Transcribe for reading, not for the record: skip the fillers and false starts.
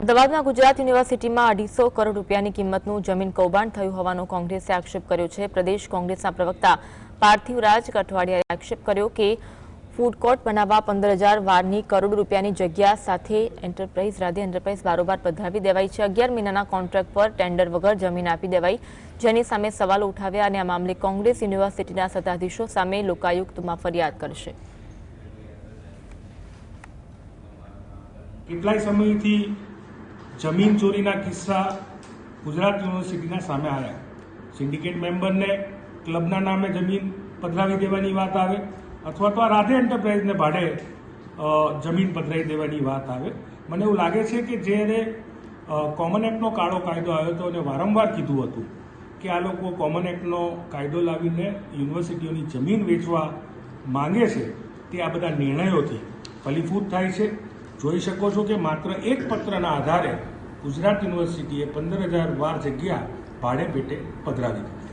અમદાવાદના ગુજરાત યુનિવર્સિટીમાં 250 કરોડ રૂપિયાની કિંમતનું જમીન કૌભાંડ થયું હોવાનો કોંગ્રેસે આક્ષેપ કર્યો છે। પ્રદેશ કોંગ્રેસના પ્રવક્તા પાર્થિવરાજ કઠવાડિયાએ આક્ષેપ કર્યો કે ફૂડ કોર્ટ બનાવવા 15,000 વારની કરોડ રૂપિયાની જગ્યા સાથે રાધે એન્ટરપ્રાઇઝ બારોબાર પધરાવી દેવાઈ છે। 11 મહિનાના કોન્ટ્રાક્ટ પર ટેન્ડર વગર જમીન આપી દેવાઈ, જેની સામે સવાલો ઉઠાવ્યા અને આ મામલે કોંગ્રેસ યુનિવર્સિટીના સત્તાધીશો સામે લોકાયુક્તમાં ફરિયાદ કરશે। કેટલાય સમયથી जमीन चोरीना किस्सा गुजरात यूनिवर्सिटी सामे आया। सिंडिकेट मेम्बर ने क्लबना नामे जमीन पधरावी देवानी बात आवे अथवा तो राधे एंटरप्राइज ने भाड़े जमीन पधरावी देवानी बात आवे। मने एवुं लागे छे के जे कॉमन एक्टनो काळो कायदो आव्यो तो एने वारंवार कीधुं हतुं के आ लोको कॉमन एक्टनो कायदो लावीने युनिवर्सिटीओनी जमीन वेचवा मांगे छे ते आ बधा निर्णयोथी फलीफूट थाय छे। જોઈ શકો છો કે માત્ર એક પત્રના આધારે ગુજરાત યુનિવર્સિટીએ 15,000 વાર જગ્યા ભાડે પેટે પધરાવી દીધી।